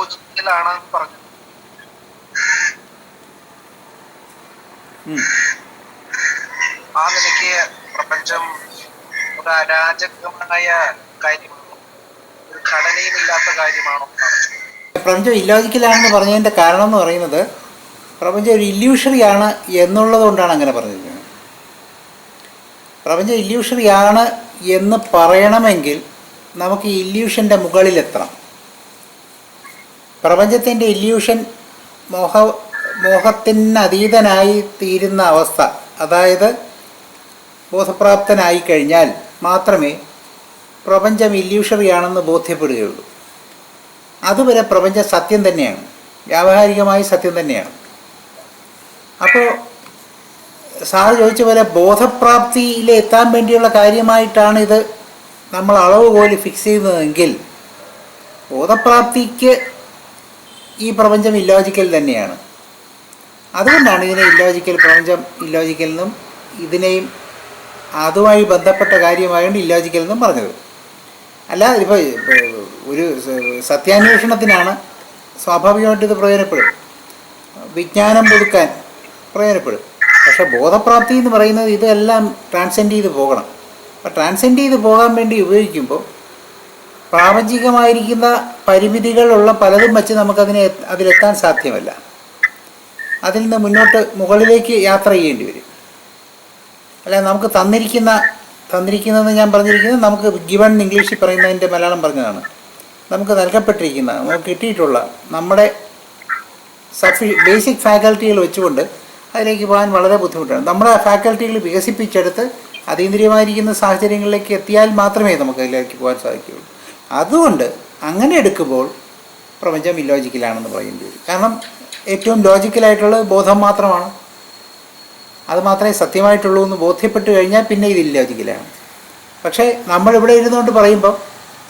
ഇല്ലോജിക്കലാണെന്ന് പറഞ്ഞു. ആ നിലയ്ക്ക് പ്രപഞ്ചം ഒരു അരാജകമായ കാര്യമാണോ, ഒരു ഘടനയുമില്ലാത്ത കാര്യമാണോ? പ്രപഞ്ചം ഇല്ലോജിക്കലാണെന്ന് പറഞ്ഞതിൻ്റെ കാരണം എന്ന് പറയുന്നത് പ്രപഞ്ചം ഒരു ഇല്യൂഷറിയാണ് എന്നുള്ളത് കൊണ്ടാണ് അങ്ങനെ പറഞ്ഞിരിക്കുന്നത്. പ്രപഞ്ചം ഇല്യൂഷറിയാണ് എന്ന് പറയണമെങ്കിൽ നമുക്ക് ഈ ഇല്യൂഷൻ്റെ മുകളിലെത്തണം. പ്രപഞ്ചത്തിൻ്റെ ഇല്യൂഷൻ മോഹത്തിന് അതീതനായി തീരുന്ന അവസ്ഥ, അതായത് ബോധപ്രാപ്തനായി കഴിഞ്ഞാൽ മാത്രമേ പ്രപഞ്ചം ഇല്യൂഷറിയാണെന്ന് ബോധ്യപ്പെടുകയുള്ളൂ. അതുവരെ പ്രപഞ്ചം സത്യം തന്നെയാണ്, വ്യാവഹാരികമായി സത്യം തന്നെയാണ്. അപ്പോൾ സാറ് ചോദിച്ച പോലെ ബോധപ്രാപ്തിയിലെത്താൻ വേണ്ടിയുള്ള കാര്യമായിട്ടാണ് ഇത് നമ്മൾ അളവുകോല് ഫിക്സ് ചെയ്യുന്നതെങ്കിൽ ബോധപ്രാപ്തിക്ക് ഈ പ്രപഞ്ചം ഇല്ലോജിക്കൽ തന്നെയാണ്. അതുകൊണ്ടാണ് ഇതിനെ ഇല്ലോജിക്കൽ, പ്രപഞ്ചം ഇല്ലോജിക്കൽ എന്നും ഇതിനെയും അതുമായി ബന്ധപ്പെട്ട കാര്യമായതുകൊണ്ട് ഇല്ലോജിക്കൽ എന്നും പറഞ്ഞത്. അല്ലാതെ ഇപ്പോൾ ഒരു സത്യാന്വേഷണത്തിനാണ് സ്വാഭാവികമായിട്ട് ഇത് പ്രയോജനപ്പെടും, വിജ്ഞാനം പുതുക്കാൻ പ്രയോജനപ്പെടും. പക്ഷേ ബോധപ്രാപ്തി എന്ന് പറയുന്നത് ഇതെല്ലാം ട്രാൻസെൻഡ് ചെയ്ത് പോകണം. അപ്പോൾ ട്രാൻസെൻഡ് ചെയ്ത് പോകാൻ വേണ്ടി ഉപയോഗിക്കുമ്പോൾ പ്രാപഞ്ചികമായിരിക്കുന്ന പരിമിതികളുള്ള പലതും വച്ച് അതിലെത്താൻ സാധ്യമല്ല. അതിൽ നിന്ന് മുകളിലേക്ക് യാത്ര ചെയ്യേണ്ടി വരും. അല്ല, നമുക്ക് തന്നിരിക്കുന്നതെന്ന് ഞാൻ പറഞ്ഞിരിക്കുന്നത് നമുക്ക് ഗിവൺ ഇംഗ്ലീഷിൽ പറയുന്നതിൻ്റെ മലയാളം പറഞ്ഞതാണ്. നമുക്ക് നൽകപ്പെട്ടിരിക്കുന്ന, നമുക്ക് കിട്ടിയിട്ടുള്ള നമ്മുടെ ബേസിക് ഫാക്കൽറ്റികൾ വെച്ചുകൊണ്ട് അതിലേക്ക് പോകാൻ വളരെ ബുദ്ധിമുട്ടാണ്. നമ്മുടെ ഫാക്കൽറ്റികൾ വികസിപ്പിച്ചെടുത്ത് അതീന്ദ്രിയമായിരിക്കുന്ന സാഹചര്യങ്ങളിലേക്ക് എത്തിയാൽ മാത്രമേ നമുക്ക് അതിലേക്ക് പോകാൻ സാധിക്കുകയുള്ളൂ. അതുകൊണ്ട് അങ്ങനെ എടുക്കുമ്പോൾ പ്രപഞ്ചം ഇല്ലോജിക്കലാണെന്ന് പറയേണ്ടി വരും. കാരണം ഏറ്റവും ലോജിക്കലായിട്ടുള്ളത് ബോധം മാത്രമാണ്. അത് മാത്രമേ സത്യമായിട്ടുള്ളൂ എന്ന് ബോധ്യപ്പെട്ട് കഴിഞ്ഞാൽ പിന്നെ ഇത് ഇല്ലോജിക്കലാണ്. പക്ഷേ നമ്മളിവിടെ ഇരുന്നുകൊണ്ട് പറയുമ്പോൾ,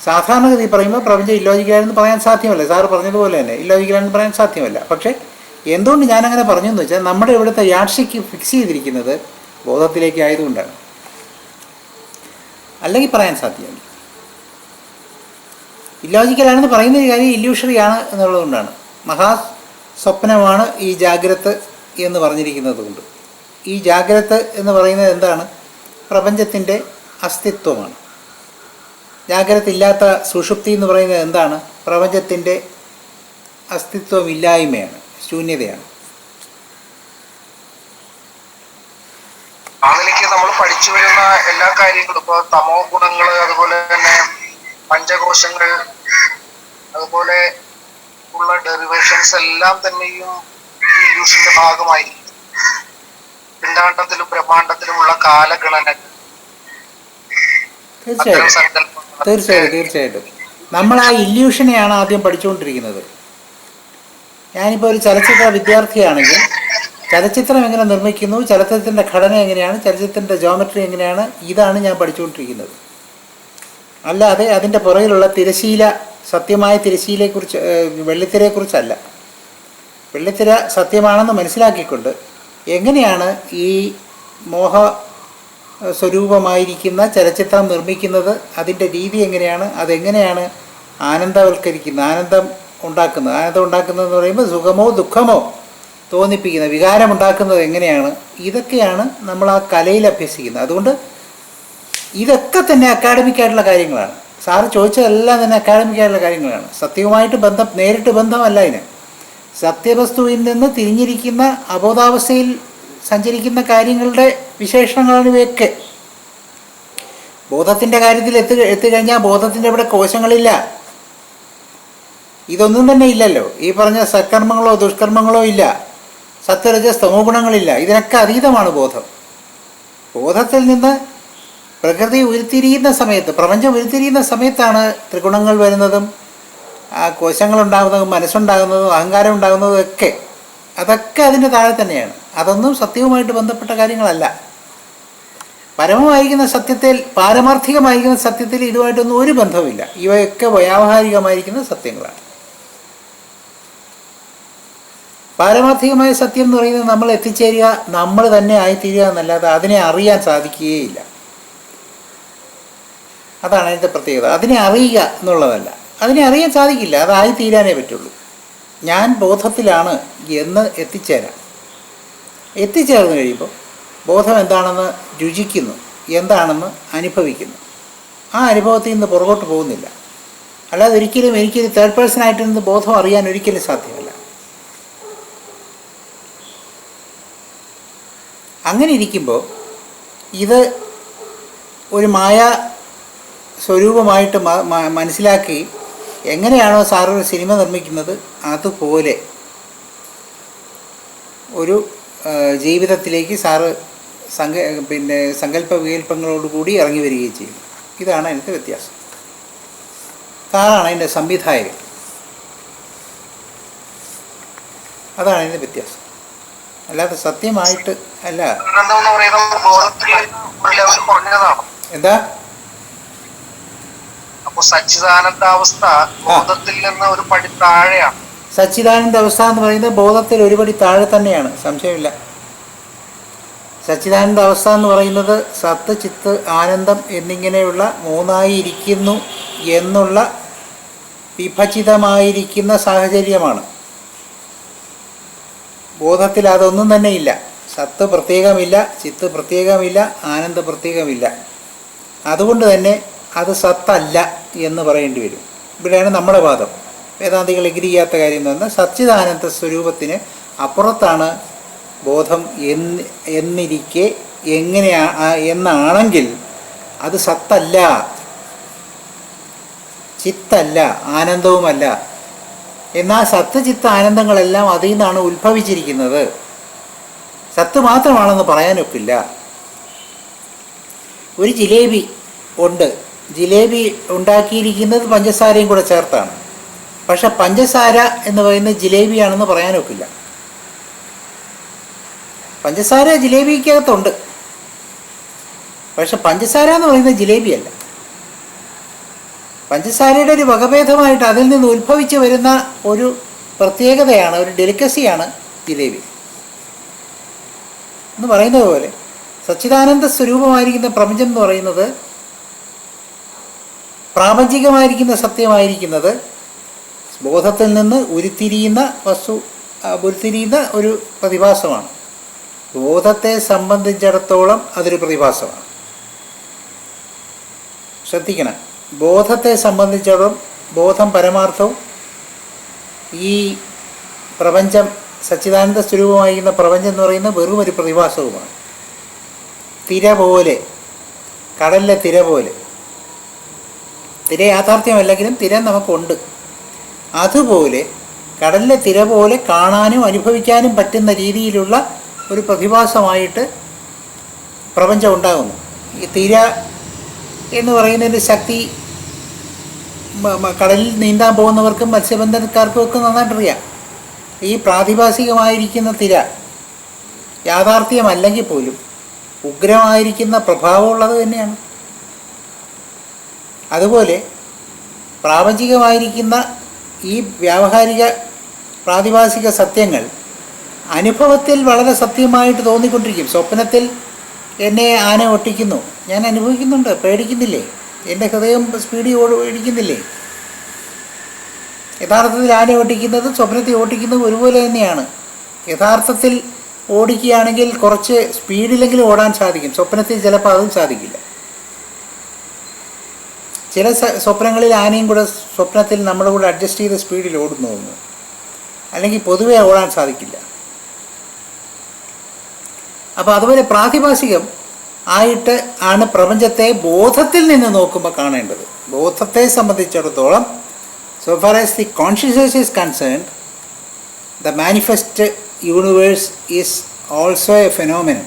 സാധാരണഗതി പറയുമ്പോൾ പ്രപഞ്ചം ഇല്ലോജിക്കലാണെന്ന് പറയാൻ സാധ്യമല്ല. സാറ് പറഞ്ഞതുപോലെ തന്നെ ഇല്ലോജിക്കലാണെന്ന് പറയാൻ സാധ്യമല്ല. പക്ഷേ എന്തുകൊണ്ട് ഞാനങ്ങനെ പറഞ്ഞു എന്ന് വെച്ചാൽ നമ്മുടെ ഇവിടുത്തെ യാർഷിക്ക് ഫിക്സ് ചെയ്തിരിക്കുന്നത് ബോധത്തിലേക്ക് ആയതുകൊണ്ടാണ്. അല്ലെങ്കിൽ പറയാൻ സാധ്യമല്ല. ഇല്ലോജിക്കലാണെന്ന് പറയുന്ന ഒരു കാര്യം ഇല്യൂഷറിയാണ് എന്നുള്ളതുകൊണ്ടാണ്. മഹാസ്വപ്നമാണ് ഈ ജാഗ്രത് എന്ന് പറഞ്ഞിരിക്കുന്നത് കൊണ്ട്. ഈ ജാഗ്രത് എന്ന് പറയുന്നത് എന്താണ്? പ്രപഞ്ചത്തിൻ്റെ അസ്തിത്വമാണ്. ജാഗ്രത ഇല്ലാത്ത സുഷുപ്തി എന്ന് പറയുന്നത് എന്താണ്? പ്രപഞ്ചത്തിൻ്റെ അസ്തിത്വമില്ലായ്മയാണ്, ശൂന്യതയാണ്. അതിലേക്ക് നമ്മൾ പഠിച്ചു വരുന്ന എല്ലാ കാര്യങ്ങളും, ഇപ്പോൾ തമോ ഗുണങ്ങൾ, അതുപോലെ തന്നെ പഞ്ചകോശങ്ങൾ, അതുപോലെ ഉള്ള ഡെറിവേഷൻസ് എല്ലാം തന്നെയും ഈ ഇല്യൂഷന്റെ ഭാഗമായിരിക്കും. പിണ്ഡാണ്ടത്തിലും ബ്രഹ്മാണ്ടത്തിലുമുള്ള കാലഗണന, തീർച്ചയായിട്ടും നമ്മൾ ആ ഇല്യൂഷനെയാണ് ആദ്യം പഠിച്ചുകൊണ്ടിരിക്കുന്നത്. ഞാനിപ്പോൾ ഒരു ചലച്ചിത്ര വിദ്യാർത്ഥിയാണെങ്കിൽ ചലച്ചിത്രം എങ്ങനെ നിർമ്മിക്കുന്നു, ചലച്ചിത്രത്തിൻ്റെ ഘടന എങ്ങനെയാണ്, ചലച്ചിത്രത്തിൻ്റെ ജോമെട്രി എങ്ങനെയാണ്, ഇതാണ് ഞാൻ പഠിച്ചുകൊണ്ടിരിക്കുന്നത്. അല്ലാതെ അതിൻ്റെ പുറകിലുള്ള സത്യമായ തിരശീലയെക്കുറിച്ച്, വെള്ളിത്തിരയെക്കുറിച്ചല്ല. വെള്ളിത്തിര സത്യമാണെന്ന് മനസ്സിലാക്കിക്കൊണ്ട് എങ്ങനെയാണ് ഈ മോഹ സ്വരൂപമായിരിക്കുന്ന ചലച്ചിത്രം നിർമ്മിക്കുന്നത്, അതിൻ്റെ രീതി എങ്ങനെയാണ്, അതെങ്ങനെയാണ് ആനന്ദവൽക്കരിക്കുന്നത്, ആനന്ദം ഉണ്ടാക്കുന്നതെന്ന് പറയുമ്പോൾ സുഖമോ ദുഃഖമോ തോന്നിപ്പിക്കുന്ന വികാരമുണ്ടാക്കുന്നത് എങ്ങനെയാണ്, ഇതൊക്കെയാണ് നമ്മൾ ആ കലയിൽ അഭ്യസിക്കുന്നത്. അതുകൊണ്ട് ഇതൊക്കെ തന്നെ അക്കാഡമിക്കായിട്ടുള്ള കാര്യങ്ങളാണ്. സാറ് ചോദിച്ചതെല്ലാം തന്നെ അക്കാഡമിക്കായിട്ടുള്ള കാര്യങ്ങളാണ്. സത്യവുമായിട്ട് നേരിട്ട് ബന്ധമല്ല ഇതിന്. സത്യവസ്തുവിൽ നിന്ന് തിരിഞ്ഞിരിക്കുന്ന അബോധാവസ്ഥയിൽ സഞ്ചരിക്കുന്ന കാര്യങ്ങളുടെ വിശേഷണങ്ങളാണ് ഇവയൊക്കെ. ബോധത്തിൻ്റെ കാര്യത്തിൽ എത്തിക്കഴിഞ്ഞാൽ ബോധത്തിൻ്റെ ഇവിടെ കോശങ്ങളില്ല, ഇതൊന്നും തന്നെ ഇല്ലല്ലോ. ഈ പറഞ്ഞ സത്കർമ്മങ്ങളോ ദുഷ്കർമ്മങ്ങളോ ഇല്ല, സത്വരജസ് തമോ ഗുണങ്ങളില്ല. ഇതിനൊക്കെ അതീതമാണ് ബോധം. ബോധത്തിൽ നിന്ന് പ്രകൃതി ഉരുത്തിരിയുന്ന സമയത്ത്, പ്രപഞ്ചം ഉരുത്തിരിയുന്ന സമയത്താണ് ത്രിഗുണങ്ങൾ വരുന്നതും കോശങ്ങളുണ്ടാകുന്നതും മനസ്സുണ്ടാകുന്നതും അഹങ്കാരം ഉണ്ടാകുന്നതും ഒക്കെ. അതൊക്കെ അതിൻ്റെ താഴെ തന്നെയാണ്. അതൊന്നും സത്യവുമായിട്ട് ബന്ധപ്പെട്ട കാര്യങ്ങളല്ല. പരമമായിരിക്കുന്ന സത്യത്തിൽ, പാരമാർത്ഥികമായിരിക്കുന്ന സത്യത്തിൽ ഇതുമായിട്ടൊന്നും ഒരു ബന്ധവുമില്ല. ഇവയൊക്കെ വ്യാവഹാരികമായിരിക്കുന്ന സത്യങ്ങളാണ്. പാരമാർത്ഥികമായ സത്യം എന്ന് പറയുന്നത് നമ്മൾ എത്തിച്ചേരുക, നമ്മൾ തന്നെ ആയിത്തീരുക എന്നല്ലാതെ അതിനെ അറിയാൻ സാധിക്കുകയില്ല. അതാണ് അതിൻ്റെ പ്രത്യേകത. അതിനെ അറിയുക എന്നുള്ളതല്ല, അതിനെ അറിയാൻ സാധിക്കില്ല, അതായിത്തീരാനേ പറ്റുള്ളൂ. ഞാൻ ബോധത്തിലാണ് എന്ന് എത്തിച്ചേർന്ന് കഴിയുമ്പോൾ ബോധം എന്താണെന്ന് രുചിക്കുന്നു, എന്താണെന്ന് അനുഭവിക്കുന്നു. ആ അനുഭവത്തിൽ നിന്ന് പുറകോട്ട് പോകുന്നില്ല. അല്ലാതെ ഒരിക്കലും എനിക്കൊരു തേർഡ് പേഴ്സണായിട്ട് നിന്ന് ബോധം അറിയാൻ ഒരിക്കലും സാധ്യമല്ല. അങ്ങനെ ഇരിക്കുമ്പോൾ ഇത് ഒരു മായാ സ്വരൂപമായിട്ട് മനസ്സിലാക്കി എങ്ങനെയാണോ സാർ ഒരു സിനിമ നിർമ്മിക്കുന്നത് അതുപോലെ ഒരു ജീവിതത്തിലേക്ക് സാറ് സങ്കല്പ വികല്പങ്ങളോടുകൂടി ഇറങ്ങി വരികയും ചെയ്യും. ഇതാണ് അതിൻ്റെ വ്യത്യാസം. സാറാണ് അതിൻ്റെ സംവിധായകൻ. അതാണ് അതിൻ്റെ വ്യത്യാസം. അല്ലാതെ സത്യമായിട്ട് അല്ല. എന്താ സച്ചിദാനന്ദാവസ്ഥ ബോധത്തിൽ നിന്ന് ഒരു പടി താഴെയാണ്. സച്ചിദാനന്ദ അവസ്ഥ എന്ന് പറയുന്നത് ബോധത്തിൽ ഒരുപടി താഴെ തന്നെയാണ്, സംശയമില്ല. സച്ചിദാനന്ദ അവസ്ഥ എന്ന് പറയുന്നത് സത്ത്, ചിത്ത്, ആനന്ദം എന്നിങ്ങനെയുള്ള മൂന്നായി ഇരിക്കുന്നു എന്നുള്ള വിഭജിതമായിരിക്കുന്ന സാഹചര്യമാണ്. ബോധത്തിൽ അതൊന്നും തന്നെ ഇല്ല. സത്ത് പ്രത്യേകമില്ല, ചിത്ത് പ്രത്യേകമില്ല, ആനന്ദ പ്രത്യേകമില്ല. അതുകൊണ്ട് തന്നെ അത് സത്തല്ല എന്ന് പറയേണ്ടി വരും. ഇവിടെയാണ് നമ്മുടെ വാദം. വേദാന്തികൾ എഗ്രി ചെയ്യാത്ത കാര്യം എന്ന് പറഞ്ഞാൽ സച്ചിദാനന്ദ സ്വരൂപത്തിന് അപ്പുറത്താണ് ബോധം എന്നിരിക്കെ എന്നാണെങ്കിൽ അത് സത്തല്ല, ചിത്തല്ല, ആനന്ദവുമല്ല. എന്നാൽ സത്ത്, ചിത്ത, ആനന്ദങ്ങളെല്ലാം അതിൽ നിന്നാണ് ഉത്ഭവിച്ചിരിക്കുന്നത്. സത്ത് മാത്രമാണെന്ന് പറയാനൊക്കില്ല. ഒരു ജിലേബി ഉണ്ട്. ജിലേബി ഉണ്ടാക്കിയിരിക്കുന്നത് പഞ്ചസാരയും കൂടെ ചേർത്താണ്. പക്ഷെ പഞ്ചസാര എന്ന് പറയുന്നത് ജിലേബിയാണെന്ന് പറയാനൊക്കില്ല. പഞ്ചസാര ജിലേബിക്കകത്തുണ്ട്, പക്ഷെ പഞ്ചസാര എന്ന് പറയുന്നത് ജിലേബിയല്ല. പഞ്ചസാരയുടെ ഒരു വകഭേദമായിട്ട് അതിൽ നിന്ന് ഉത്ഭവിച്ച് വരുന്ന ഒരു പ്രത്യേകതയാണ്, ഒരു ഡെലിക്കസിയാണ് ജിലേബി എന്ന് പറയുന്നത് പോലെ സച്ചിദാനന്ദ സ്വരൂപമായിരിക്കുന്ന പ്രപഞ്ചം എന്ന് പറയുന്നത് പ്രാപഞ്ചികമായിരിക്കുന്ന സത്യമായിരിക്കുന്നത് ബോധത്തിൽ നിന്ന് ഉരുത്തിരിയുന്ന ഒരു പ്രതിഭാസമാണ്. ബോധത്തെ സംബന്ധിച്ചിടത്തോളം അതൊരു പ്രതിഭാസമാണ്. ശ്രദ്ധിക്കണം, ബോധത്തെ സംബന്ധിച്ചിടത്തോളം ബോധം പരമാർത്ഥവും ഈ പ്രപഞ്ചം സച്ചിദാനന്ദ സ്വരൂപമായിരിക്കുന്ന പ്രപഞ്ചം എന്ന് പറയുന്നത് വെറും ഒരു പ്രതിഭാസവുമാണ്. തിര പോലെ, കടലിലെ തിര പോലെ. തിര യാഥാർത്ഥ്യമല്ലെങ്കിലും തിര നമുക്കുണ്ട്. അതുപോലെ കടലിലെ തിര പോലെ കാണാനും അനുഭവിക്കാനും പറ്റുന്ന രീതിയിലുള്ള ഒരു പ്രതിഭാസമായിട്ട് പ്രപഞ്ചം ഉണ്ടാകുന്നു. ഈ തിര എന്ന് പറയുന്നതിൻ്റെ ശക്തി കടലിൽ നീന്താൻ പോകുന്നവർക്കും മത്സ്യബന്ധനക്കാർക്കും ഒക്കെ നന്നായിട്ടറിയാം. ഈ പ്രാതിഭാസികമായിരിക്കുന്ന തിര യാഥാർത്ഥ്യമല്ലെങ്കിൽ പോലും ഉഗ്രമായിരിക്കുന്ന പ്രഭാവമുള്ളത് തന്നെയാണ്. അതുപോലെ പ്രാപഞ്ചികമായിരിക്കുന്ന ഈ വ്യാവഹാരിക പ്രാതിഭാസിക സത്യങ്ങൾ അനുഭവത്തിൽ വളരെ സത്യമായിട്ട് തോന്നിക്കൊണ്ടിരിക്കും. സ്വപ്നത്തിൽ എന്നെ ആന ഒട്ടിക്കുന്നു, ഞാൻ അനുഭവിക്കുന്നുണ്ട്, പേടിക്കുന്നില്ലേ? എൻ്റെ ഹൃദയം സ്പീഡിൽ ഓടിക്കുന്നില്ലേ? യഥാർത്ഥത്തിൽ ആന ഓട്ടിക്കുന്നത് സ്വപ്നത്തിൽ ഓട്ടിക്കുന്നത് ഒരുപോലെ തന്നെയാണ്. യഥാർത്ഥത്തിൽ ഓടിക്കുകയാണെങ്കിൽ കുറച്ച് സ്പീഡിലെങ്കിലും ഓടാൻ സാധിക്കും. സ്വപ്നത്തിൽ ചിലപ്പോൾ അതും സാധിക്കില്ല. ചില സ്വപ്നങ്ങളിൽ ആനയും കൂടെ സ്വപ്നത്തിൽ നമ്മുടെ കൂടെ അഡ്ജസ്റ്റ് ചെയ്ത് സ്പീഡിൽ ഓടുന്നു തോന്നുന്നു. അല്ലെങ്കിൽ പൊതുവേ ഓടാൻ സാധിക്കില്ല. അപ്പോൾ അതുപോലെ പ്രാതിഭാസികം ആയിട്ട് ആണ് പ്രപഞ്ചത്തെ ബോധത്തിൽ നിന്ന് നോക്കുമ്പോൾ കാണേണ്ടത്. ബോധത്തെ സംബന്ധിച്ചിടത്തോളം so far as the consciousness is concerned, the manifest universe is also a phenomenon.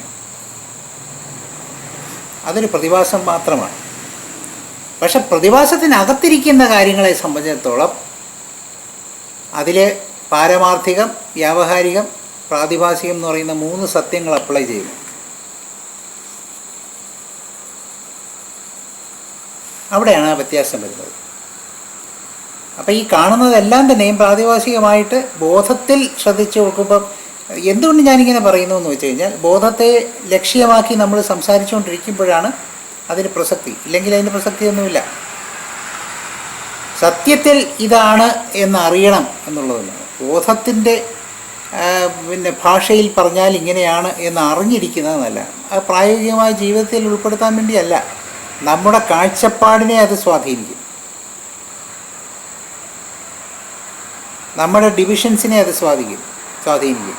അതൊരു പ്രതിഭാസം മാത്രമാണ്. പക്ഷെ പ്രതിഭാസത്തിനകത്തിരിക്കുന്ന കാര്യങ്ങളെ സംബന്ധിച്ചിടത്തോളം അതിൽ പാരമാർത്ഥികം, വ്യാവഹാരികം, പ്രാതിഭാസികം എന്ന് പറയുന്ന 3 സത്യങ്ങൾ അപ്ലൈ ചെയ്യുന്നു. അവിടെയാണ് ആ വ്യത്യാസം വരുന്നത്. അപ്പോൾ ഈ കാണുന്നതെല്ലാം തന്നെയും പ്രാതിഭാസികമായിട്ട് ബോധത്തിൽ ശ്രദ്ധിച്ച് നോക്കുമ്പം എന്തുകൊണ്ട് ഞാനിങ്ങനെ പറയുന്നു എന്ന് വെച്ച് കഴിഞ്ഞാൽ ബോധത്തെ ലക്ഷ്യമാക്കി നമ്മൾ സംസാരിച്ചുകൊണ്ടിരിക്കുമ്പോഴാണ് അതിന് പ്രസക്തി. ഇല്ലെങ്കിൽ അതിന് പ്രസക്തിയൊന്നുമില്ല. സത്യത്തിൽ ഇതാണ് എന്നറിയണം എന്നുള്ളതല്ല. ബോധത്തിൻ്റെ പിന്നെ ഭാഷയിൽ പറഞ്ഞാൽ ഇങ്ങനെയാണ് എന്ന് അറിഞ്ഞിരിക്കുന്നത് നല്ലതാണ്. അത് പ്രായോഗികമായ ജീവിതത്തിൽ ഉൾപ്പെടുത്താൻ വേണ്ടിയല്ല, നമ്മുടെ കാഴ്ചപ്പാടിനെ അത് സ്വാധീനിക്കും, നമ്മുടെ ഡിവിഷൻസിനെ അത് സ്വാധീനിക്കും.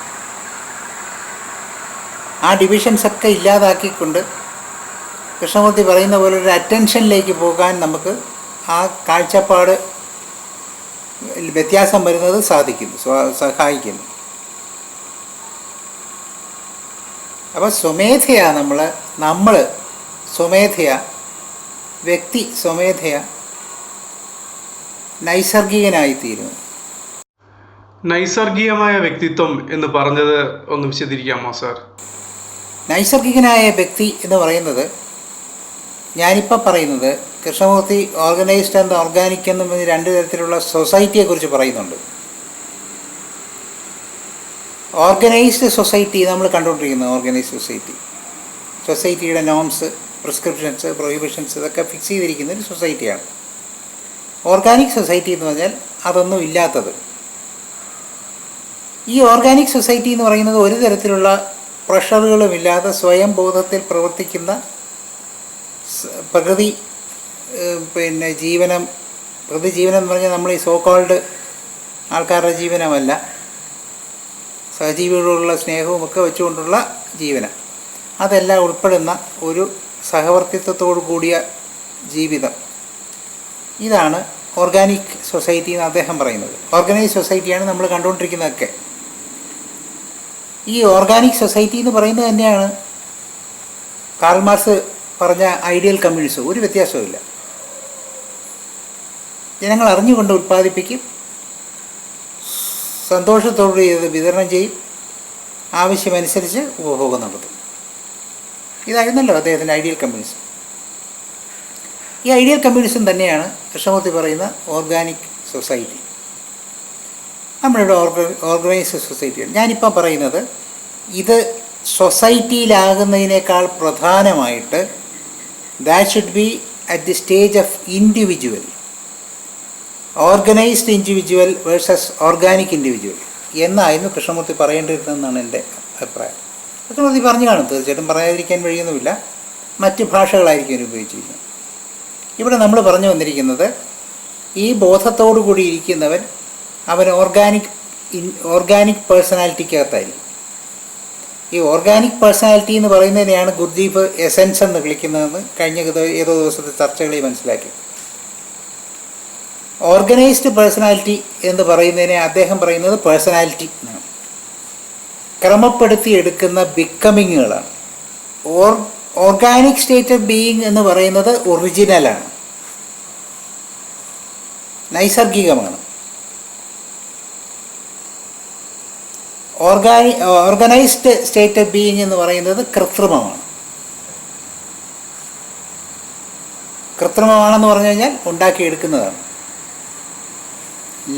ആ ഡിവിഷൻസൊക്കെ ഇല്ലാതാക്കിക്കൊണ്ട് കൃഷ്ണമൂർത്തി പറയുന്ന പോലെ ഒരു അറ്റൻഷനിലേക്ക് പോകാൻ നമുക്ക് ആ കാഴ്ചപ്പാട് വ്യത്യാസം വരുന്നത് സഹായിക്കുന്നു. അപ്പോൾ സ്വമേധയാ നമ്മൾ സ്വമേധയാ വ്യക്തി സ്വമേധയാ നൈസർഗികനായിത്തീരുന്നു. നൈസർഗികമായ വ്യക്തിത്വം എന്ന് പറഞ്ഞത് ഒന്ന് വിശദീകരിക്കാമോ സാർ? നൈസർഗികനായ വ്യക്തി എന്ന് പറയുന്നത്, ഞാനിപ്പോൾ പറയുന്നത് കൃഷ്ണമൂർത്തി ഓർഗനൈസ്ഡ് ആൻഡ് ഓർഗാനിക് എന്നും രണ്ട് തരത്തിലുള്ള സൊസൈറ്റിയെക്കുറിച്ച് പറയുന്നുണ്ട്. ഓർഗനൈസ്ഡ് സൊസൈറ്റി നമ്മൾ കണ്ടുകൊണ്ടിരിക്കുന്നത്, ഓർഗനൈസ്ഡ് സൊസൈറ്റിയുടെ നോംസ്, പ്രിസ്ക്രിപ്ഷൻസ്, പ്രൊഹിബിഷൻസ് ഇതൊക്കെ ഫിക്സ് ചെയ്തിരിക്കുന്ന ഒരു സൊസൈറ്റിയാണ്. ഓർഗാനിക് സൊസൈറ്റി എന്ന് പറഞ്ഞാൽ അതൊന്നും ഇല്ലാത്തത്. ഈ ഓർഗാനിക് സൊസൈറ്റി എന്ന് പറയുന്നത് ഒരു തരത്തിലുള്ള പ്രഷറുകളുമില്ലാതെ സ്വയം ബോധത്തിൽ പ്രവർത്തിക്കുന്ന പ്രകൃതി ജീവനം എന്ന് പറഞ്ഞാൽ നമ്മൾ ഈ സോക്കോൾഡ് ആൾക്കാരുടെ ജീവനമല്ല, സഹജീവികളോടുള്ള സ്നേഹവും ഒക്കെ വെച്ചുകൊണ്ടുള്ള ജീവനം, അതെല്ലാം ഉൾപ്പെടുന്ന ഒരു സഹവർത്തിത്വത്തോടു കൂടിയ ജീവിതം. ഇതാണ് ഓർഗാനിക് സൊസൈറ്റി എന്ന് അദ്ദേഹം പറയുന്നത്. ഓർഗനൈസ്ഡ് സൊസൈറ്റിയാണ് നമ്മൾ കണ്ടുകൊണ്ടിരിക്കുന്നതൊക്കെ. ഈ ഓർഗാനിക് സൊസൈറ്റി എന്ന് പറയുന്നത് തന്നെയാണ് കാർൽ മാർക്സ് പറഞ്ഞ ഐഡിയൽ കമ്മ്യൂണിസം. ഒരു വ്യത്യാസവുമില്ല. ജനങ്ങൾ അറിഞ്ഞുകൊണ്ട് ഉൽപ്പാദിപ്പിക്കും, സന്തോഷത്തോടെ ഇത് വിതരണം ചെയ്യും, ആവശ്യമനുസരിച്ച് ഉപഭോഗം നടത്തും. ഇതായിരുന്നല്ലോ അദ്ദേഹത്തിൻ്റെ ഐഡിയൽ കമ്മ്യൂണിസം. ഈ ഐഡിയൽ കമ്മ്യൂണിസം തന്നെയാണ് കൃഷ്ണമൂർത്തി പറയുന്ന ഓർഗാനിക് സൊസൈറ്റി. നമ്മളുടെ ഓർഗനൈസ്ഡ് സൊസൈറ്റിയാണ്. ഞാനിപ്പം പറയുന്നത് ഇത് സൊസൈറ്റിയിലാകുന്നതിനേക്കാൾ പ്രധാനമായിട്ട് that should be at the stage of individual, organised individual versus organic individual എന്നായിരുന്നു കൃഷ്ണമൂർത്തി പറയേണ്ടിയിരുന്നതെന്നാണ് എൻ്റെ അഭിപ്രായം. കൃഷ്ണമൂർത്തി പറഞ്ഞു കാണും, തീർച്ചയായിട്ടും പറയാതിരിക്കാൻ വഴിയൊന്നുമില്ല, മറ്റ് ഭാഷകളായിരിക്കും ഉപയോഗിച്ചിരിക്കുന്നത്. ഇവിടെ നമ്മൾ പറഞ്ഞു വന്നിരിക്കുന്നത് ഈ ബോധത്തോടു കൂടി ഇരിക്കുന്നവൻ അവൻ ഓർഗാനിക് പേഴ്സണാലിറ്റിക്കകത്തായിരിക്കും. ഈ ഓർഗാനിക് പേഴ്സണാലിറ്റി എന്ന് പറയുന്നതിനെയാണ് ഗുർജീഫ് എസൻസ് എന്ന് വിളിക്കുന്നതെന്ന് കഴിഞ്ഞ ഏതോ ദിവസത്തെ ചർച്ചകളിൽ മനസ്സിലാക്കി. ഓർഗനൈസ്ഡ് പേഴ്സണാലിറ്റി എന്ന് പറയുന്നതിനെ അദ്ദേഹം പറയുന്നത് പേഴ്സണാലിറ്റി എന്നാണ്. ക്രമപ്പെടുത്തി എടുക്കുന്ന ബിക്കമിങ്ങുകളാണ്. ഓർഗാനിക് സ്റ്റേറ്റ് ഓഫ് ബീയിങ് എന്ന് പറയുന്നത് ഒറിജിനലാണ്, നൈസർഗികമാണ്. ഓർഗനൈസ്ഡ് സ്റ്റേറ്റ് ഓഫ് ബീയിങ് എന്ന് പറയുന്നത് കൃത്രിമമാണ്. കൃത്രിമമാണെന്ന് പറഞ്ഞു കഴിഞ്ഞാൽ ഉണ്ടാക്കിയെടുക്കുന്നതാണ്,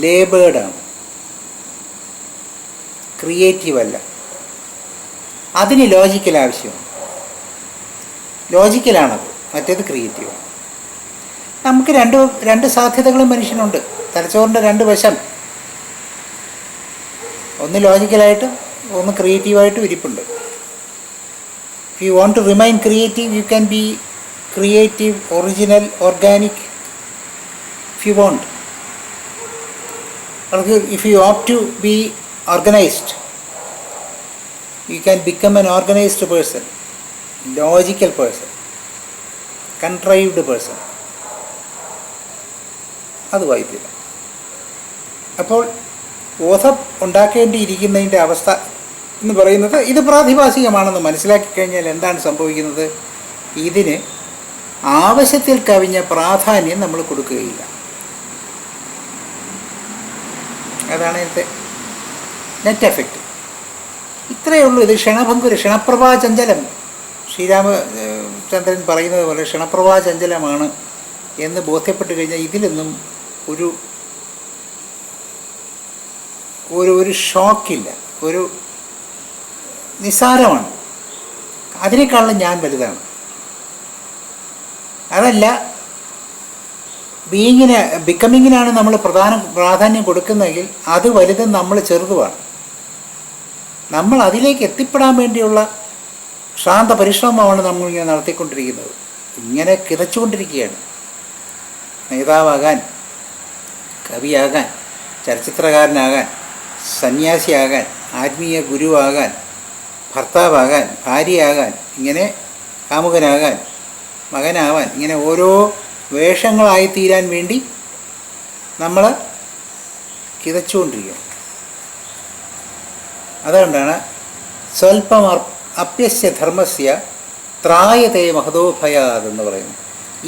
ലേബേർഡാണ്, ക്രിയേറ്റീവല്ല. അതിന് ലോജിക്കൽ ആവശ്യമാണ്. ലോജിക്കലാണത്, മറ്റേത് ക്രിയേറ്റീവാണ്. നമുക്ക് രണ്ട് സാധ്യതകളും മനുഷ്യനുണ്ട്. തലച്ചോറിൻ്റെ രണ്ട് വശം, ഒന്ന് ലോജിക്കലായിട്ടും ഒന്ന് ക്രിയേറ്റീവായിട്ടും ഇരിപ്പുണ്ട്. If you want to remain creative you can be creative, original, organic if you want. If you opt to be organized, you can become an organized person, logical person, contrived person. അത് വായിപ്പില്ല. അപ്പോൾ ബോധം ഉണ്ടാക്കേണ്ടിയിരിക്കുന്നതിൻ്റെ അവസ്ഥ എന്ന് പറയുന്നത് ഇത് പ്രാതിഭാസികമാണെന്ന് മനസ്സിലാക്കി കഴിഞ്ഞാൽ എന്താണ് സംഭവിക്കുന്നത്? ഇതിന് ആവശ്യത്തിൽ കവിഞ്ഞ പ്രാധാന്യം നമ്മൾ കൊടുക്കുകയില്ല. അതാണ് ഇതിൻ്റെ നെറ്റ് എഫക്റ്റ്. ഇത്രയേ ഉള്ളൂ. ഇത് ക്ഷണപ്രഭാചഞ്ചലം. ശ്രീരാമചന്ദ്രൻ പറയുന്നത് പോലെ ക്ഷണപ്രഭാചഞ്ചലമാണ് എന്ന് ബോധ്യപ്പെട്ട് കഴിഞ്ഞാൽ ഇതിലൊന്നും ഒരു ഷോക്കില്ല, ഒരു നിസ്സാരമാണ്. അതിനേക്കാളും ഞാൻ വലുതാണ്. അതല്ല ബിക്കമിങ്ങിനാണ് നമ്മൾ പ്രാധാന്യം കൊടുക്കുന്നതെങ്കിൽ അത് വലുതും നമ്മൾ ചെറുതുമാണ്. നമ്മൾ അതിലേക്ക് എത്തിപ്പെടാൻ വേണ്ടിയുള്ള ശാന്ത പരിശ്രമമാണ് നമ്മളിങ്ങനെ നടത്തിക്കൊണ്ടിരിക്കുന്നത്. ഇങ്ങനെ കിതച്ചുകൊണ്ടിരിക്കുകയാണ്. നേതാവാകാൻ, കവിയാകാൻ, ചലച്ചിത്രകാരനാകാൻ, സന്യാസിയാകാൻ, ആത്മീയ ഗുരുവാകാൻ, ഭർത്താവാകാൻ, ഭാര്യയാകാൻ, ഇങ്ങനെ കാമുകനാകാൻ, മകനാവാൻ, ഇങ്ങനെ ഓരോ വേഷങ്ങളായിത്തീരാൻ വേണ്ടി നമ്മൾ കിതച്ചുകൊണ്ടിരിക്കുക. അതുകൊണ്ടാണ് സ്വൽപ്പം അപ്യസ്യ ധർമ്മസ്യ ത്രായതേ മഹതോ ഭയാതെന്ന് പറയുന്നത്.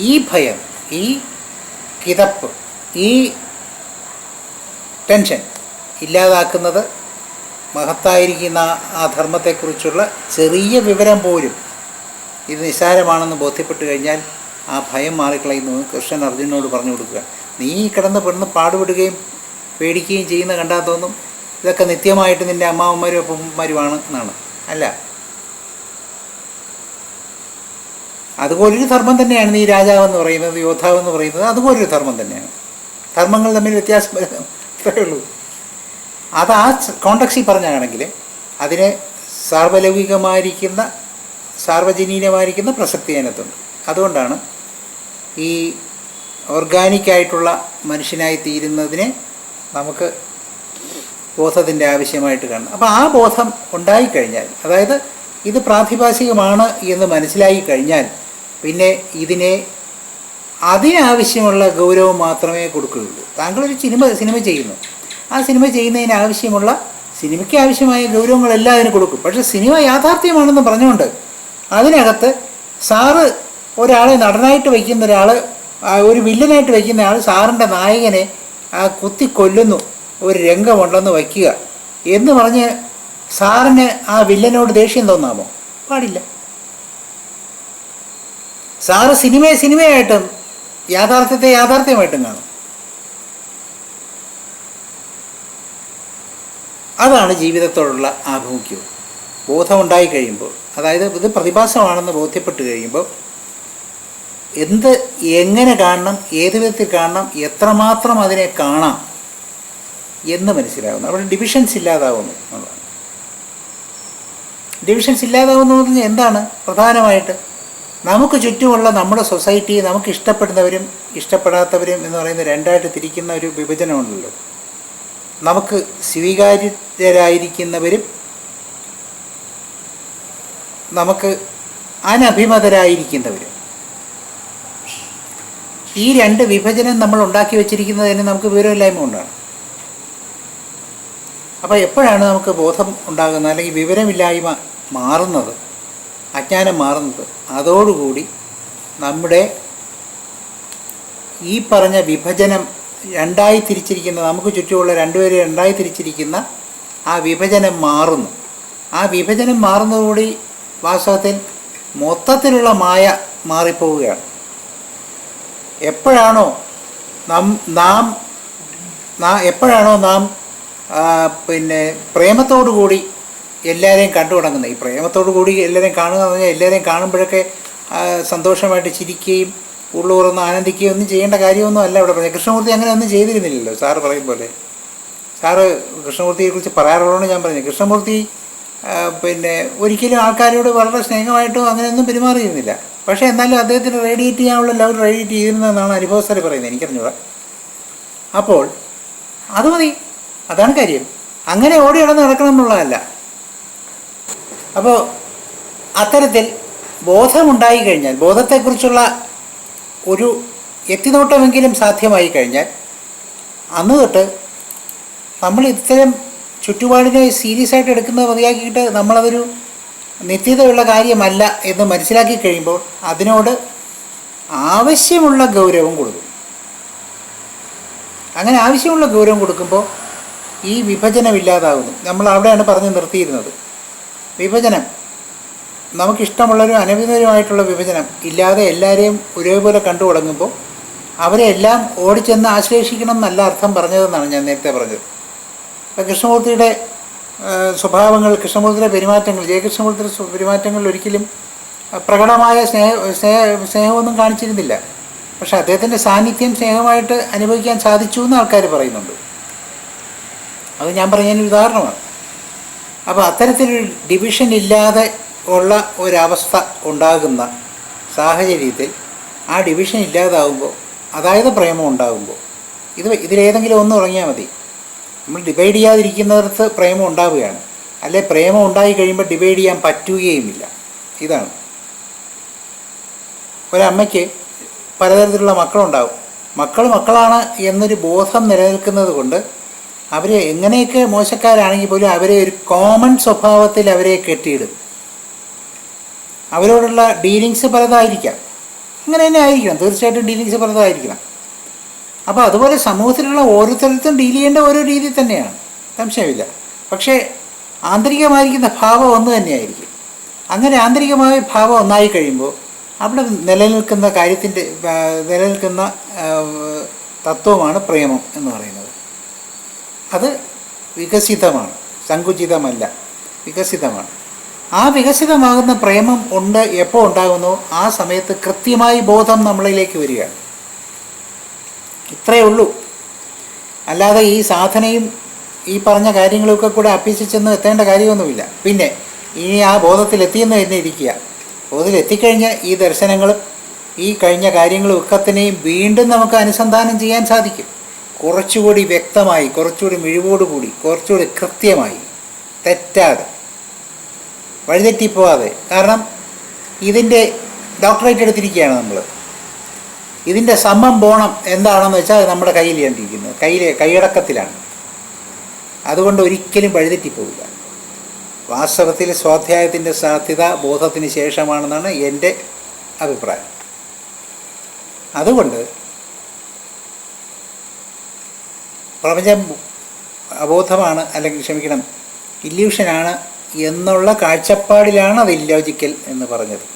ഈ ഭയം, ഈ കിതപ്പ്, ഈ ടെൻഷൻ ഇല്ലാതാക്കുന്നത് മഹത്തായിരിക്കുന്ന ആ ധർമ്മത്തെക്കുറിച്ചുള്ള ചെറിയ വിവരം പോലും ഇത് നിസ്സാരമാണെന്ന് ബോധ്യപ്പെട്ട് കഴിഞ്ഞാൽ ആ ഭയം മാറിക്കളയുന്നു. കൃഷ്ണൻ അർജുനോട് പറഞ്ഞു കൊടുക്കുക, നീ കിടന്ന് പാടുപെടുകയും പേടിക്കുകയും ചെയ്യുന്ന കണ്ടാൽ തോന്നും ഇതൊക്കെ നിത്യമായിട്ട് നിൻ്റെ അമ്മാവന്മാരും അപ്പന്മാരുമാണ് എന്നാണ്. അല്ല, അതുപോലൊരു ധർമ്മം തന്നെയാണ് നീ രാജാവെന്ന് പറയുന്നത്, യോദ്ധാവെന്ന് പറയുന്നത്. അതുപോലൊരു ധർമ്മം തന്നെയാണ്. ധർമ്മങ്ങൾ തമ്മിൽ വ്യത്യാസം അത്രയേ ഉള്ളൂ. അത് ആ കോണ്ടക്സിൽ പറഞ്ഞാണെങ്കിൽ അതിന് സാർവജനീനമായിരിക്കുന്ന പ്രസക്തി അതിനകത്തുണ്ട്. അതുകൊണ്ടാണ് ഈ ഓർഗാനിക്കായിട്ടുള്ള മനുഷ്യനായി തീരുന്നതിനെ നമുക്ക് ബോധത്തിൻ്റെ ആവശ്യമായിട്ട് കാണണം. അപ്പോൾ ആ ബോധം ഉണ്ടായിക്കഴിഞ്ഞാൽ, അതായത് ഇത് പ്രാതിഭാസികമാണ് എന്ന് മനസ്സിലായി കഴിഞ്ഞാൽ പിന്നെ ഇതിനെ അതിനാവശ്യമുള്ള ഗൗരവം മാത്രമേ കൊടുക്കുകയുള്ളൂ. താങ്കളൊരു സിനിമ ചെയ്യുന്നു, ആ സിനിമ ചെയ്യുന്നതിന് ആവശ്യമുള്ള സിനിമയ്ക്ക് ആവശ്യമായ ഗൗരവങ്ങളെല്ലാം അതിന് കൊടുക്കും. പക്ഷേ സിനിമ യാഥാർത്ഥ്യമാണെന്ന് പറഞ്ഞുകൊണ്ട് അതിനകത്ത് സാറ് ഒരാളെ നടനായിട്ട് വയ്ക്കുന്ന ഒരാൾ, ഒരു വില്ലനായിട്ട് വയ്ക്കുന്ന ആൾ സാറിൻ്റെ നായകനെ കുത്തിക്കൊല്ലുന്നു, ഒരു രംഗമുണ്ടെന്ന് വയ്ക്കുക എന്ന് പറഞ്ഞ് സാറിന് ആ വില്ലനോട് ദേഷ്യം തോന്നാമോ? പാടില്ല. സാറ് സിനിമയായിട്ടും യാഥാർത്ഥ്യമായിട്ടും കാണും. അതാണ് ജീവിതത്തോടുള്ള ആഭിമുഖ്യവും. ബോധമുണ്ടായി കഴിയുമ്പോൾ, അതായത് ഇത് പ്രതിഭാസമാണെന്ന് ബോധ്യപ്പെട്ട് കഴിയുമ്പോൾ എങ്ങനെ കാണണം, ഏത് വിധത്തിൽ കാണണം, എത്രമാത്രം അതിനെ കാണാം എന്ന് മനസ്സിലാകുന്നു. അവിടെ ഡിവിഷൻസ് ഇല്ലാതാവുന്നു എന്നുള്ളതാണ്. ഡിവിഷൻസ് ഇല്ലാതാവുന്നു എന്ന് പറഞ്ഞാൽ എന്താണ്? പ്രധാനമായിട്ട് നമുക്ക് ചുറ്റുമുള്ള നമ്മുടെ സൊസൈറ്റി നമുക്ക് ഇഷ്ടപ്പെടുന്നവരും ഇഷ്ടപ്പെടാത്തവരും എന്ന് പറയുന്ന രണ്ടായിട്ട് തിരിക്കുന്ന ഒരു വിഭജനമുണ്ടല്ലോ. നമുക്ക് സ്വീകാര്യരായിരിക്കുന്നവരും നമുക്ക് അനഭിമതരായിരിക്കുന്നവരും. ഈ രണ്ട് വിഭജനം നമ്മൾ ഉണ്ടാക്കി വച്ചിരിക്കുന്നതിന് നമുക്ക് വിവരമില്ലായ്മ കൊണ്ടാണ്. അപ്പോൾ എപ്പോഴാണ് നമുക്ക് ബോധം ഉണ്ടാകുന്നത്, അല്ലെങ്കിൽ വിവരമില്ലായ്മ മാറുന്നത്, അജ്ഞാനം മാറുന്നത്? അതോടുകൂടി നമ്മുടെ ഈ പറഞ്ഞ വിഭജനം രണ്ടായി തിരിച്ചിരിക്കുന്ന, നമുക്ക് ചുറ്റുമുള്ള രണ്ടുപേരെ രണ്ടായി തിരിച്ചിരിക്കുന്ന ആ വിഭജനം മാറുന്നു. ആ വിഭജനം മാറുന്നതോടുകൂടി വാസ്തവത്തിൽ മൊത്തത്തിലുള്ള മായ മാറിപ്പോവുകയാണ്. എപ്പോഴാണോ നാം പിന്നെ പ്രേമത്തോടുകൂടി എല്ലാവരെയും കണ്ടു തുടങ്ങുന്നത്, ഈ പ്രേമത്തോടുകൂടി എല്ലാവരെയും കാണുക എന്ന് പറഞ്ഞാൽ എല്ലാവരെയും കാണുമ്പോഴൊക്കെ സന്തോഷമായിട്ട് ചിരിക്കുകയും ഉള്ളു തുറന്ന് ആനന്ദിക്കുകയും ഒന്നും ചെയ്യേണ്ട കാര്യമൊന്നും അല്ല ഇവിടെ പറഞ്ഞത്. കൃഷ്ണമൂർത്തി അങ്ങനെ ഒന്നും ചെയ്തിരുന്നില്ലല്ലോ. സാറ് പറയും പോലെ, സാറ് കൃഷ്ണമൂർത്തിയെക്കുറിച്ച് പറയാറുള്ളതാണ് ഞാൻ പറഞ്ഞത്. കൃഷ്ണമൂർത്തി പിന്നെ ഒരിക്കലും ആൾക്കാരോട് വളരെ സ്നേഹമായിട്ടോ അങ്ങനെയൊന്നും പെരുമാറിയിരുന്നില്ല. പക്ഷേ എന്നാലും അദ്ദേഹത്തിന് റേഡിയേറ്റ് ചെയ്യാനുള്ള ലെവൽ റേഡിയേറ്റ് ചെയ്തിരുന്നതെന്നാണ് അനുഭവസ്ഥർ പറയുന്നത്, എനിക്കറിഞ്ഞൂടാ. അപ്പോൾ അത് മതി, അതാണ് കാര്യം. അങ്ങനെ ഓടി നടക്കണം എന്നുള്ളതല്ല. അപ്പോൾ അത്തരത്തിൽ ബോധമുണ്ടായി കഴിഞ്ഞാൽ, ബോധത്തെക്കുറിച്ചുള്ള ഒരു എത്തിനോട്ടമെങ്കിലും സാധ്യമായി കഴിഞ്ഞാൽ, അന്ന് തൊട്ട് നമ്മൾ ഇത്തരം ചുറ്റുപാടിനെ സീരിയസ് ആയിട്ട് എടുക്കുന്നത് മതിയാക്കിയിട്ട് നമ്മളതൊരു നിത്യതയുള്ള കാര്യമല്ല എന്ന് മനസ്സിലാക്കി കഴിയുമ്പോൾ അതിനോട് ആവശ്യമുള്ള ഗൗരവം കൊടുക്കും. അങ്ങനെ ആവശ്യമുള്ള ഗൗരവം കൊടുക്കുമ്പോൾ ഈ വിഭജനമില്ലാതാകുന്നു. നമ്മൾ അവിടെയാണ് പറഞ്ഞ് നിർത്തിയിരുന്നത്. വിഭജനം, നമുക്കിഷ്ടമുള്ളൊരു അനഭിതരുമായിട്ടുള്ള വിഭജനം ഇല്ലാതെ എല്ലാവരെയും ഒരേപോലെ കണ്ടു തുടങ്ങുമ്പോൾ അവരെ എല്ലാം ഓടിച്ചെന്ന് ആശ്ലേഷിക്കണം എന്നല്ല അർത്ഥം പറഞ്ഞതെന്നാണ് ഞാൻ നേരത്തെ പറഞ്ഞത്. ഇപ്പം കൃഷ്ണമൂർത്തിയുടെ സ്വഭാവങ്ങൾ, കൃഷ്ണമൂർത്തിയുടെ പെരുമാറ്റങ്ങൾ, ജയകൃഷ്ണമൂർത്തിയുടെ പെരുമാറ്റങ്ങളിൽ ഒരിക്കലും പ്രകടമായ സ്നേഹമൊന്നും കാണിച്ചിരുന്നില്ല. പക്ഷെ അദ്ദേഹത്തിൻ്റെ സാന്നിധ്യം സ്നേഹമായിട്ട് അനുഭവിക്കാൻ സാധിച്ചു എന്ന് ആൾക്കാർ പറയുന്നുണ്ട്. അത് ഞാൻ പറഞ്ഞതിന് ഉദാഹരണമാണ്. അപ്പോൾ അത്തരത്തിലൊരു ഡിവിഷൻ ഇല്ലാതെ ഉള്ള ഒരവസ്ഥ ഉണ്ടാകുന്ന സാഹചര്യത്തിൽ ആ ഡിവിഷൻ ഇല്ലാതാവുമ്പോൾ, അതായത് പ്രേമം ഉണ്ടാകുമ്പോൾ, ഇതിലേതെങ്കിലും ഒന്ന് ഉറങ്ങിയാൽ മതി. നമ്മൾ ഡിവൈഡ് ചെയ്യാതിരിക്കുന്നിടത്ത് പ്രേമം ഉണ്ടാവുകയാണ്. അല്ലെ പ്രേമം ഉണ്ടായി കഴിയുമ്പോൾ ഡിവൈഡ് ചെയ്യാൻ പറ്റുകയുമില്ല. ഇതാണ്. ഒരമ്മയ്ക്ക് പലതരത്തിലുള്ള മക്കളുണ്ടാവും. മക്കളാണ് എന്നൊരു ബോധം നിലനിൽക്കുന്നത് കൊണ്ട് അവർ എങ്ങനെയൊക്കെ മോശക്കാരാണെങ്കിൽ പോലും അവരെ ഒരു കോമൺ സ്വഭാവത്തിൽ അവരെ കെട്ടിയിടും. അവരോടുള്ള ഡീലിങ്സ് പലതായിരിക്കാം. അങ്ങനെ തന്നെ ആയിരിക്കണം, തീർച്ചയായിട്ടും ഡീലിങ്സ് പലതായിരിക്കണം. അപ്പോൾ അതുപോലെ സമൂഹത്തിലുള്ള ഓരോരുത്തർക്കും ഡീൽ ചെയ്യേണ്ട ഓരോ രീതി തന്നെയാണ്, സംശയമില്ല. പക്ഷേ ആന്തരികമായിരിക്കുന്ന ഭാവം ഒന്ന് തന്നെയായിരിക്കും. അങ്ങനെ ആന്തരികമായ ഭാവം ഒന്നായി കഴിയുമ്പോൾ അവിടെ നിലനിൽക്കുന്ന തത്വമാണ് പ്രേമം എന്ന് പറയുന്നത്. അത് വികസിതമാണ്, സങ്കുചിതമല്ല, വികസിതമാണ്. ആ വികസിതമാകുന്ന പ്രേമം എപ്പോൾ ഉണ്ടാകുന്നോ ആ സമയത്ത് കൃത്യമായി ബോധം നമ്മളിലേക്ക് വരികയാണ്. ഇത്രയേ ഉള്ളൂ. അല്ലാതെ ഈ സാധനയും ഈ പറഞ്ഞ കാര്യങ്ങളൊക്കെ കൂടെ അഭ്യസിച്ചെന്ന് എത്തേണ്ട കാര്യമൊന്നുമില്ല. പിന്നെ ഇനി ആ ബോധത്തിലെത്തിയെന്ന് തന്നെ ഇരിക്കുക. ബോധത്തിലെത്തിക്കഴിഞ്ഞ് ഈ ദർശനങ്ങളും ഈ കഴിഞ്ഞ കാര്യങ്ങളും ഒക്കത്തിനെയും വീണ്ടും നമുക്ക് അനുസന്ധാനം ചെയ്യാൻ സാധിക്കും. കുറച്ചുകൂടി വ്യക്തമായി, കുറച്ചുകൂടി മിഴിവോടുകൂടി, കുറച്ചുകൂടി കൃത്യമായി, തെറ്റാതെ, വഴിതെറ്റിപ്പോവാതെ. കാരണം ഇതിൻ്റെ ഡോക്ടറേറ്റ് എടുത്തിരിക്കുകയാണ് നമ്മൾ. ഇതിൻ്റെ സമ്മം ബോണം എന്താണെന്ന് വെച്ചാൽ നമ്മുടെ കയ്യിലിരിക്കുന്നത്, കൈയടക്കത്തിലാണ്. അതുകൊണ്ട് ഒരിക്കലും വഴിതെറ്റിപ്പോവില്ല. വാസ്തവത്തിൽ സ്വാധ്യായത്തിൻ്റെ സാധ്യത ബോധത്തിന് ശേഷമാണെന്നാണ് എൻ്റെ അഭിപ്രായം. അതുകൊണ്ട് പ്രപഞ്ചം അബോധമാണ്, അല്ലെങ്കിൽ ക്ഷമിക്കണം, ഇല്യൂഷനാണ് എന്നുള്ള കാഴ്ചപ്പാടിലാണ് അത് ഇല്ലോജിക്കൽ എന്ന് പറഞ്ഞത്.